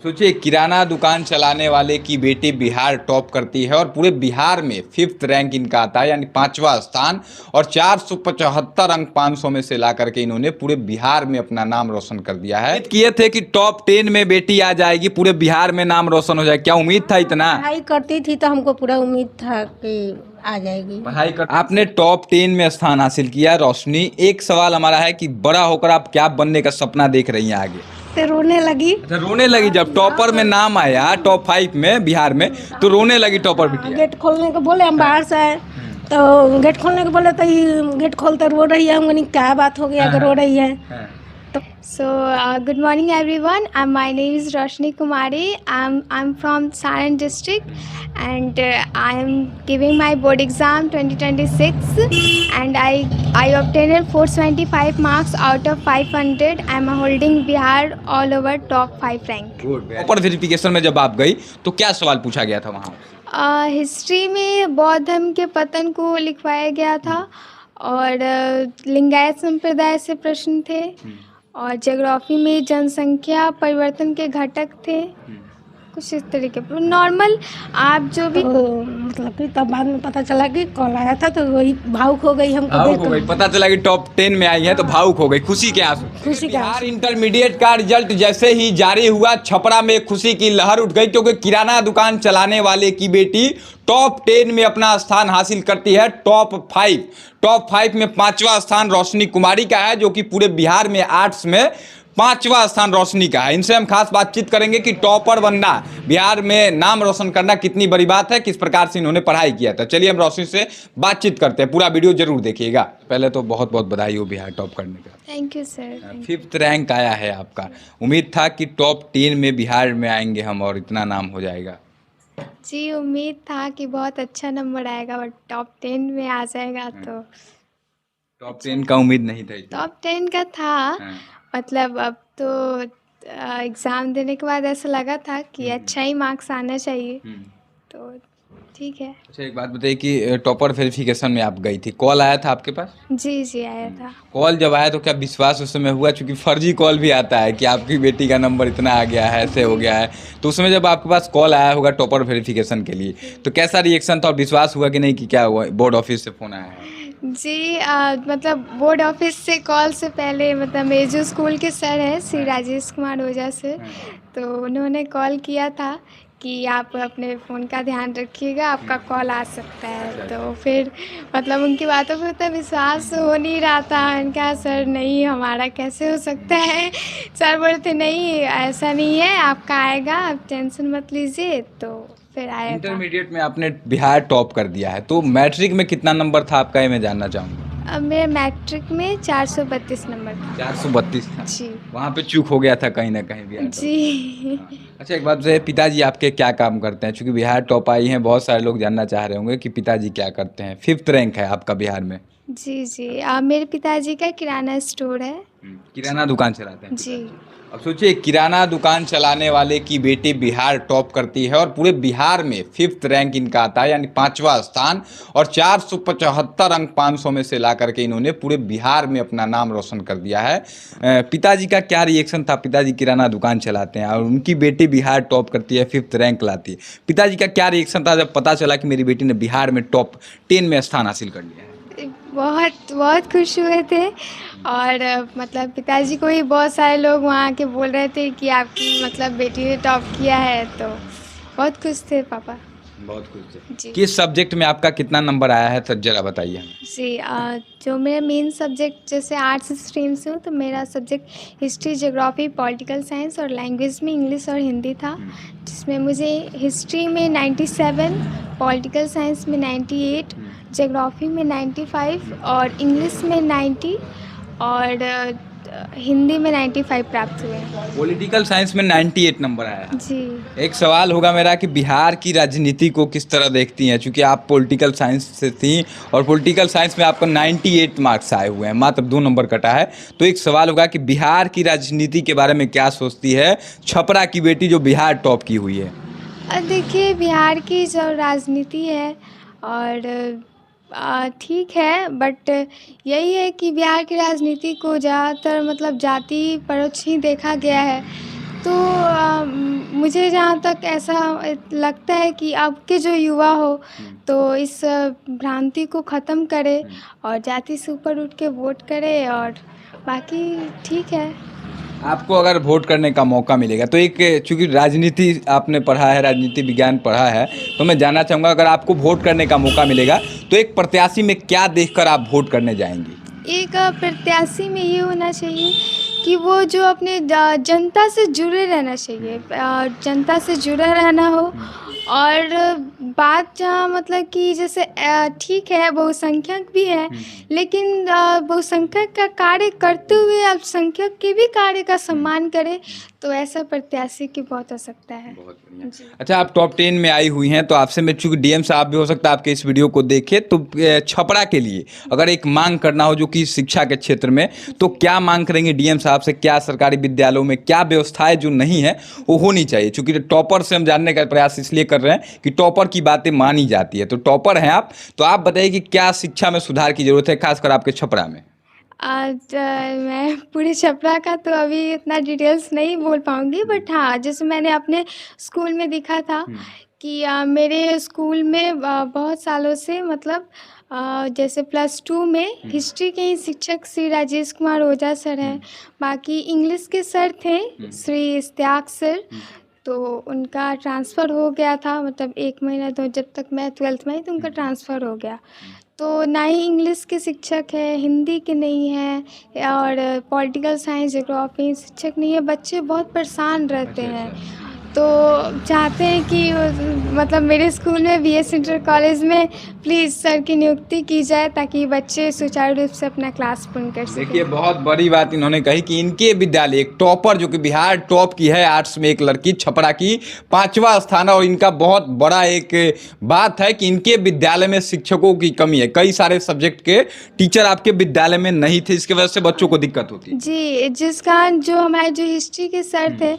सोचिए, किराना दुकान चलाने वाले की बेटी बिहार टॉप करती है और पूरे बिहार में 5th रैंक इनका आता है, यानी 5वां स्थान। और 475 अंक 500 में से ला करके इन्होंने पूरे बिहार में अपना नाम रोशन कर दिया है। उम्मीद किए थे कि टॉप 10 में बेटी आ जाएगी, पूरे बिहार में नाम रोशन हो जाए, क्या उम्मीद था इतना? पढ़ाई करती थी तो हमको पूरा उम्मीद था कि आ जाएगी। पढ़ाई कर आपने टॉप 10 में स्थान हासिल किया। रोशनी, एक सवाल हमारा है कि बड़ा होकर आप क्या बनने का सपना देख रही हैं आगे? तो रोने लगी। अच्छा, रोने लगी जब टॉपर में नाम आया, टॉप 5 में बिहार में, तो रोने लगी टॉपर बिटिया? गेट खोलने को बोले, हम बाहर से आए तो गेट खोलने को बोले तो ये गेट खोलते रो रही है। हम बोली क्या बात हो गया कि रो रही है। So, good morning everyone. My name is Roshni Kumari. I'm from Saran district and I am giving my board exam 2026 and I obtained 475 marks out of 500. I am holding Bihar all over top 5 rank. Topper verification में जब आप गई तो क्या सवाल पूछा गया था वहाँ? हिस्ट्री में बौद्ध धर्म के पतन को लिखवाया गया था और लिंगायत संप्रदाय से प्रश्न थे और ज्योग्राफी में जनसंख्या परिवर्तन के घटक थे, कुछ इस तरीके पर नॉर्मल आप जो भी मतलब कि तब बाद में पता चला कि कॉल आया था तो वही भावुक हो गई हमको भावुक हो गई, पता चला कि टॉप 10 में आई है तो भावुक हो गई, खुशी के आंसू। खुशी के बिहार इंटरमीडिएट का रिजल्ट जैसे ही जारी हुआ, छपरा में खुशी की लहर उठ गई, क्योंकि किराना दुकान चलाने वाले की बेटी टॉप 10 में अपना स्थान हासिल करती है। टॉप 5 में 5वां स्थान रोशनी कुमारी का है, जो कि पूरे बिहार में आर्ट्स में 5वां स्थान रोशनी का है। इनसे हम खास बातचीत करेंगे कि टॉपर बनना, बिहार में नाम रोशन करना कितनी बड़ी बात है, किस प्रकार से इन्होंने पढ़ाई किया था। चलिए हम रोशनी से बातचीत करते हैं, पूरा वीडियो जरूर देखिएगा। पहले तो बहुत बहुत बधाई हो बिहार टॉप करने का। Thank you sir. 5th rank आया है आपका, उम्मीद था कि टॉप 10 में बिहार में आएंगे हम और इतना नाम हो जाएगा? जी, उम्मीद था कि बहुत अच्छा नंबर आएगा बट टॉप 10 में आ जाएगा तो टॉप 10 का उम्मीद नहीं था? टॉप 10 का था। मतलब अब तो एग्ज़ाम देने के बाद ऐसा लगा था कि अच्छा ही मार्क्स आना चाहिए, तो ठीक है। अच्छा, एक बात बताइए कि टॉपर वेरिफिकेशन में आप गई थी, कॉल आया था आपके पास? जी आया था। कॉल जब आया तो क्या विश्वास उस समय हुआ? चूंकि फर्जी कॉल भी आता है कि आपकी बेटी का नंबर इतना आ गया है, ऐसे हो गया है, तो उस समय जब आपके पास कॉल आया होगा टॉपर वेरिफिकेशन के लिए, तो कैसा रिएक्शन था और विश्वास हुआ कि नहीं कि क्या हुआ, बोर्ड ऑफिस से फ़ोन आया है? जी मतलब बोर्ड ऑफिस से कॉल से पहले मतलब मेरे जो स्कूल के सर हैं श्री राजेश कुमार ओझा से, तो उन्होंने कॉल किया था कि आप अपने फ़ोन का ध्यान रखिएगा, आपका कॉल आ सकता है। तो फिर मतलब उनकी बातों पे उतना विश्वास हो नहीं रहा था। मैंने कहा सर नहीं, हमारा कैसे हो सकता है। सर बोले थे नहीं ऐसा नहीं है, आपका आएगा, आप टेंशन मत लीजिए। तो फिर आया था। इंटरमीडिएट में आपने बिहार टॉप कर दिया है, तो मैट्रिक में कितना नंबर था आपका, ये मैं जानना चाहूँगा? अब मेरे मैट्रिक में 432 नंबर था। 432 था? जी। वहाँ पे चूक हो गया था कहीं ना कहीं बिहार टॉप। जी। अच्छा, एक बात बताइए, पिताजी आपके क्या काम करते हैं? चूंकि बिहार टॉप आई हैं, बहुत सारे लोग जानना चाह रहे होंगे कि पिताजी क्या करते हैं। 5th रैंक है आपका बिहार में। जी मेरे पिताजी का किराना स्टोर है। किराना दुकान चलाते हैं जी। अब सोचिए, किराना दुकान चलाने वाले की बेटी बिहार टॉप करती है और पूरे बिहार में 5th रैंक इनका आता है, यानी 5वां स्थान। और 475 अंक 500 में से ला करके इन्होंने पूरे बिहार में अपना नाम रोशन कर दिया है। पिताजी का क्या रिएक्शन था? पिताजी किराना दुकान चलाते हैं और उनकी बेटी बिहार टॉप करती है, 5th रैंक लाती है। पिताजी का क्या रिएक्शन था जब पता चला कि मेरी बेटी ने बिहार में टॉप 10 में स्थान हासिल कर लिया है? बहुत खुश हुए थे और मतलब पिताजी को ही बहुत सारे लोग वहाँ के बोल रहे थे कि आपकी मतलब बेटी ने टॉप किया है, तो बहुत खुश थे पापा। बहुत खुश थे। जी। किस सब्जेक्ट में आपका कितना नंबर आया है, तो जरा बताइए हमें। जी जो मेरा मेन सब्जेक्ट जैसे आर्ट्स स्ट्रीम से हूँ, तो मेरा subject history, geography, political science और लैंग्वेज में इंग्लिश और हिंदी था, जिसमें मुझे हिस्ट्री में 97, पॉलिटिकल साइंस में 98, ज्योग्राफी में 95 और इंग्लिश में 90 और हिंदी में 95 प्राप्त हुए। पॉलिटिकल साइंस में 98 नंबर आया है। जी। एक सवाल होगा मेरा कि बिहार की राजनीति को किस तरह देखती हैं, चूंकि आप पॉलिटिकल साइंस से थी और पॉलिटिकल साइंस में आपको 98 मार्क्स आए हुए हैं, मात्र 2 नंबर कटा है। तो एक सवाल होगा कि बिहार की राजनीति के बारे में क्या सोचती है छपरा की बेटी जो बिहार टॉप की हुई है? देखिए बिहार की जो राजनीति है और ठीक है, बट यही है कि बिहार की राजनीति को ज़्यादातर मतलब जाति परोक्ष ही देखा गया है। तो मुझे जहाँ तक ऐसा लगता है कि अब के जो युवा हो तो इस भ्रांति को ख़त्म करे और जाति से ऊपर उठ के वोट करे, और बाकी ठीक है। आपको अगर वोट करने का मौका मिलेगा तो एक, चूंकि राजनीति आपने पढ़ा है, राजनीति विज्ञान पढ़ा है, तो मैं जानना चाहूँगा अगर आपको वोट करने का मौका मिलेगा तो एक प्रत्याशी में क्या देखकर आप वोट करने जाएंगी? एक प्रत्याशी में ये होना चाहिए कि वो जो अपने जनता से जुड़े रहना चाहिए, जनता से जुड़ा रहना हो। और बात जहाँ मतलब कि जैसे ठीक है बहुसंख्यक भी है, लेकिन बहुसंख्यक का कार्य करते हुए अल्पसंख्यक के भी कार्य का सम्मान करे, तो ऐसा प्रत्याशी की बहुत आवश्यकता है। जी। अच्छा, आप टॉप 10 में आई हुई हैं, तो आपसे मैं, चूंकि डीएम साहब भी हो सकता है आपके इस वीडियो को देखे, तो छपरा के लिए अगर एक मांग करना हो जो कि शिक्षा के क्षेत्र में, तो क्या मांग करेंगे डीएम साहब से? क्या सरकारी विद्यालयों में क्या व्यवस्थाएं जो नहीं है वो होनी चाहिए? चूंकि टॉपर से हम जानने का प्रयास इसलिए कर रहे हैं कि टॉपर की बातें मानी जाती है, तो टॉपर हैं आप, तो आप बताइए कि क्या शिक्षा में सुधार की जरूरत है, खासकर आपके छपरा में? आज मैं पूरे छपरा का तो अभी इतना डिटेल्स नहीं बोल पाऊँगी, बट हाँ, जैसे मैंने अपने स्कूल में देखा था कि मेरे स्कूल में बहुत सालों से मतलब जैसे +2 में हिस्ट्री के ही शिक्षक श्री राजेश कुमार ओझा सर हैं, बाकी इंग्लिश के सर थे श्री इश्तियाक सर, तो उनका ट्रांसफ़र हो गया था, मतलब 1 महीना तो जब तक मैं 12th में आई तो उनका ट्रांसफ़र हो गया। तो ना ही इंग्लिश के शिक्षक है, हिंदी के नहीं है, और पॉलिटिकल साइंस, ज्योग्राफी शिक्षक नहीं है। बच्चे बहुत परेशान रहते हैं, तो चाहते हैं कि मतलब मेरे स्कूल में BS इंटर कॉलेज में प्लीज़ सर की नियुक्ति की जाए ताकि बच्चे सुचारू रूप से अपना क्लास पूर्ण कर सकें। देखिए, बहुत बड़ी बात इन्होंने कही कि इनके विद्यालय एक टॉपर, जो कि बिहार टॉप की है आर्ट्स में, एक लड़की छपरा की 5वां स्थान है, और इनका बहुत बड़ा एक बात है कि इनके विद्यालय में शिक्षकों की कमी है। कई सारे सब्जेक्ट के टीचर आपके विद्यालय में नहीं थे, इसकी वजह से बच्चों को दिक्कत होती है। जी, जिस कारण जो हमारे जो हिस्ट्री के सर थे,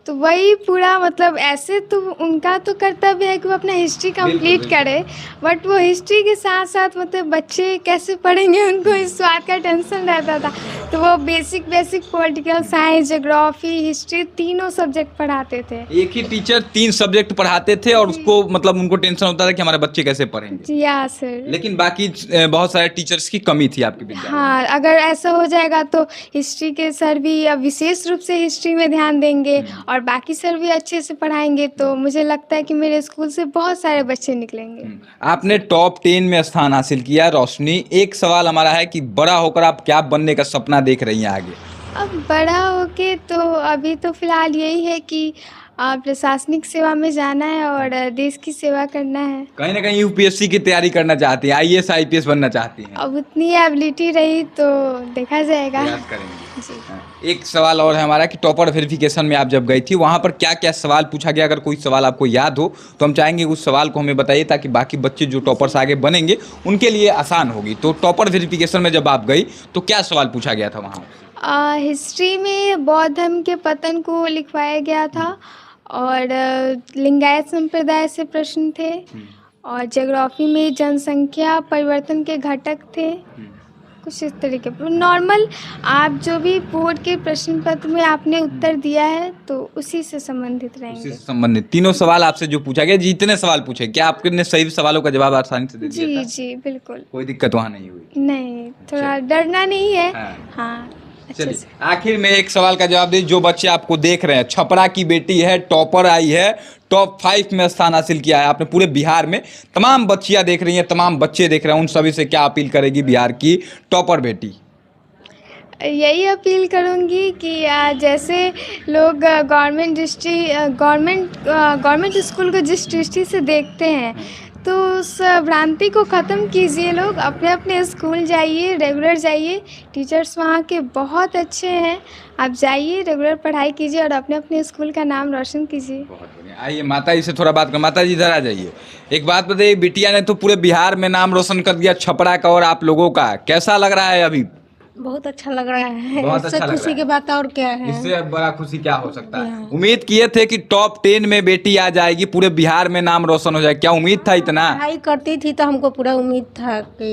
तो वही पूरा मतलब ऐसे तो उनका तो कर्तव्य है कि वो अपना हिस्ट्री कंप्लीट करे, बट वो हिस्ट्री के साथ साथ मतलब बच्चे कैसे पढ़ेंगे उनको इस बात का टेंशन रहता था। तो वो basic political science, geography, history तीनों सब्जेक्ट पढ़ाते थे। एक ही टीचर 3 सब्जेक्ट पढ़ाते थे, और उसको मतलब उनको टेंशन होता था कि हमारे बच्चे कैसे पढ़ेंगे। जी हाँ सर। लेकिन बाकी बहुत सारे टीचर्स की कमी थी आपके विद्यालय में। हाँ, अगर ऐसा हो जाएगा तो हिस्ट्री के सर भी विशेष रूप से हिस्ट्री में ध्यान देंगे और बाकी सर भी अच्छे से पढ़ाएंगे, तो मुझे लगता है कि मेरे स्कूल से बहुत सारे बच्चे निकलेंगे। आपने टॉप 10 में स्थान हासिल किया रोशनी, एक सवाल हमारा है कि बड़ा होकर आप क्या बनने का सपना देख रही हैं आगे? अब बड़ा होके तो अभी तो फिलहाल यही है कि प्रशासनिक सेवा में जाना है और देश की सेवा करना है। कहीं ना कहीं यूपीएससी की तैयारी करना चाहती हैं, IAS IPS बनना चाहती हैं? अब उतनी एबिलिटी रही तो देखा जाएगा। प्रयास करेंगे। जी। हाँ। एक सवाल और है हमारा कि टॉपर वेरिफिकेशन में आप जब गई थी, वहाँ पर क्या क्या सवाल पूछा गया? अगर कोई सवाल आपको याद हो तो हम चाहेंगे उस सवाल को हमें बताइए, ताकि बाकी बच्चे जो टॉपर्स आगे बनेंगे उनके लिए आसान होगी। तो टॉपर वेरिफिकेशन में जब आप गई तो क्या सवाल पूछा गया था वहाँ? हिस्ट्री में बौद्ध धर्म के पतन को लिखवाया गया था, और लिंगायत संप्रदाय से प्रश्न थे, और ज्योग्राफी में जनसंख्या परिवर्तन के घटक थे, कुछ इस तरीके पर नॉर्मल आप जो भी बोर्ड के प्रश्न पत्र में आपने उत्तर दिया है तो उसी से संबंधित रहेंगे। उसी से संबंधित तीनों सवाल आपसे जो पूछा गया, जितने सवाल पूछे, क्या आपने सही सवालों का जवाब आसानी से दे दिया था? जी बिल्कुल, कोई दिक्कत वहाँ नहीं हुई? नहीं, थोड़ा डरना नहीं है। हाँ। अच्छे चलिए, से। आखिर में एक सवाल का जवाब दीजिए। जो बच्चे आपको देख रहे हैं, छपरा की बेटी है, टॉपर आई है, टॉप 5 में स्थान हासिल किया है आपने पूरे बिहार में, तमाम बच्चियां देख रही हैं, तमाम बच्चे देख रहे हैं, उन सभी से क्या अपील करेगी बिहार की टॉपर बेटी? यही अपील करूंगी कि जैसे लोग गवर्नमेंट स्कूल को जिस दृष्टि से देखते हैं, तो उस भ्रांति को ख़त्म कीजिए। लोग अपने अपने स्कूल जाइए, रेगुलर जाइए, टीचर्स वहाँ के बहुत अच्छे हैं, आप जाइए, रेगुलर पढ़ाई कीजिए और अपने अपने स्कूल का नाम रोशन कीजिए। बहुत बढ़िया। आइए माता जी से थोड़ा बात कर। माता जी इधर आ जाइए। एक बात बताइए, बिटिया ने तो पूरे बिहार में नाम रोशन कर दिया, छपरा का और आप लोगों का, कैसा लग रहा है अभी? बहुत अच्छा लग रहा है। बहुत इससे अच्छा लग रहा खुशी है। की बात और क्या है? इससे बड़ा खुशी क्या हो सकता है? उम्मीद किए थे कि टॉप 10 में बेटी आ जाएगी, पूरे बिहार में नाम रोशन हो जाए, क्या उम्मीद था इतना? पढ़ाई करती थी तो हमको पूरा उम्मीद था कि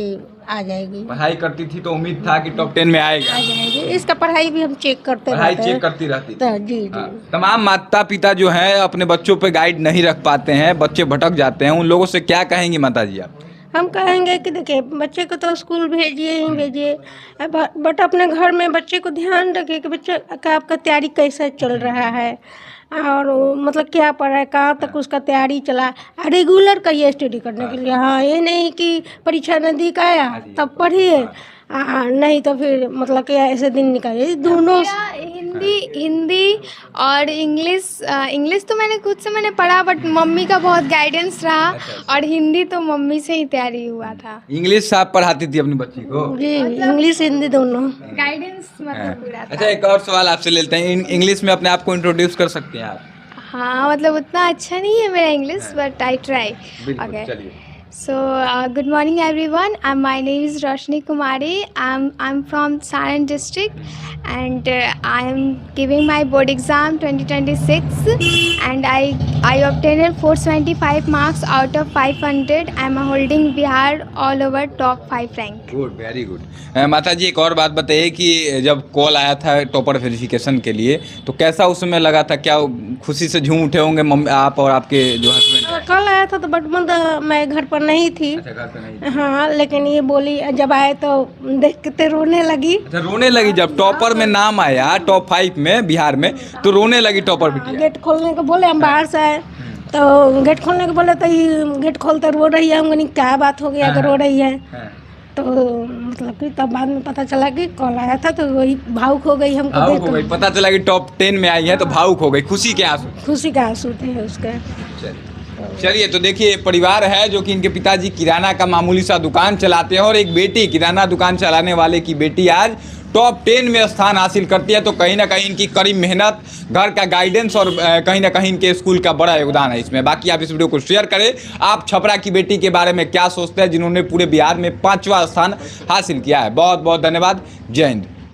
आ जाएगी। पढ़ाई करती थी तो उम्मीद था कि टॉप 10 में आएगा। आ जाएगी, इसका पढ़ाई भी हम चेक करते पढ़ाई रहते हैं। चेक करती रहती तो थी। जी हाँ। जी। तमाम माता पिता जो हैं अपने बच्चों पे गाइड नहीं रख पाते हैं, बच्चे भटक जाते हैं, उन लोगों से क्या कहेंगी माता जी आप? हम कहेंगे कि देखिए बच्चे को तो स्कूल भेजिए ही भेजिए, बट अपने घर में बच्चे को ध्यान रखिए कि बच्चे का आपका तैयारी कैसे चल रहा है और वो मतलब क्या पढ़ा है, कहाँ तक उसका तैयारी चला, रेगुलर करिए स्टडी करने के लिए। हाँ, ये नहीं कि परीक्षा नज़दीक आया तब पढ़िए, नहीं तो फिर मतलब कि ऐसे दिन निकालिए दोनों। हिंदी और इंग्लिश तो मैंने खुद से मैंने पढ़ा, बट मम्मी का बहुत गाइडेंस रहा। और हिंदी तो मम्मी से ही तैयारी हुआ था। इंग्लिश आप पढ़ाती थी अपनी बच्ची को? जी, इंग्लिश हिंदी दोनों गाइडेंस मतलब पूरा था। अच्छा, एक और सवाल आपसे लेते हैं, इंग्लिश में अपने आप को इंट्रोड्यूस कर सकते हैं आप? हाँ, मतलब उतना अच्छा नहीं है मेरा इंग्लिश, बट आई ट्राई। बिल्कुल, चलिए। So, good morning everyone. My name is Roshni Kumari. I'm from Saran district, and I am giving my board exam 2026, and I obtained 475 marks out of 500. I'm holding Bihar all over top 5 rank. Good, very good. माता जी, एक और बात बताइए कि जब call आया था topper verification के लिए तो कैसा उस समय लगा था? क्या खुशी से झूम उठे होंगे मम्मी आप और आपके जो हस्बैंड? कल आया था तो बट मतलब मैं घर पर नहीं थी। अच्छा, घर पे नहीं? हाँ, लेकिन ये बोली जब आए तो देखते रोने लगी। अच्छा, रोने लगी जब टॉपर में नाम आया टॉप 5 में बिहार में, तो रोने लगी टॉपर बिटिया? गेट खोलने को बोले, हम बाहर से आए तो गेट खोलने को बोले तो ये गेट खोलते रो रही है। हम कहीं क्या बात हो गई अगर रो रही है? तो मतलब कि तब बाद में पता चला कि कॉल आया था तो वही भावुक हो गई हमको भावुक हो गई, देख पता चला कि टॉप 10 में आई है तो भावुक हो गई, खुशी के आंसू? खुशी का आंसू थे उसके। चलिए, तो देखिए परिवार है जो कि इनके पिताजी किराना का मामूली सा दुकान चलाते हैं और एक बेटी, किराना दुकान चलाने वाले की बेटी आज टॉप 10 में स्थान हासिल करती है। तो कहीं ना कहीं इनकी कड़ी मेहनत, घर का गाइडेंस और कहीं ना कहीं इनके स्कूल का बड़ा योगदान है इसमें। बाकी आप इस वीडियो को शेयर करें। आप छपरा की बेटी के बारे में क्या सोचते हैं जिन्होंने पूरे बिहार में 5वां स्थान हासिल किया है? बहुत बहुत धन्यवाद। जय हिंद।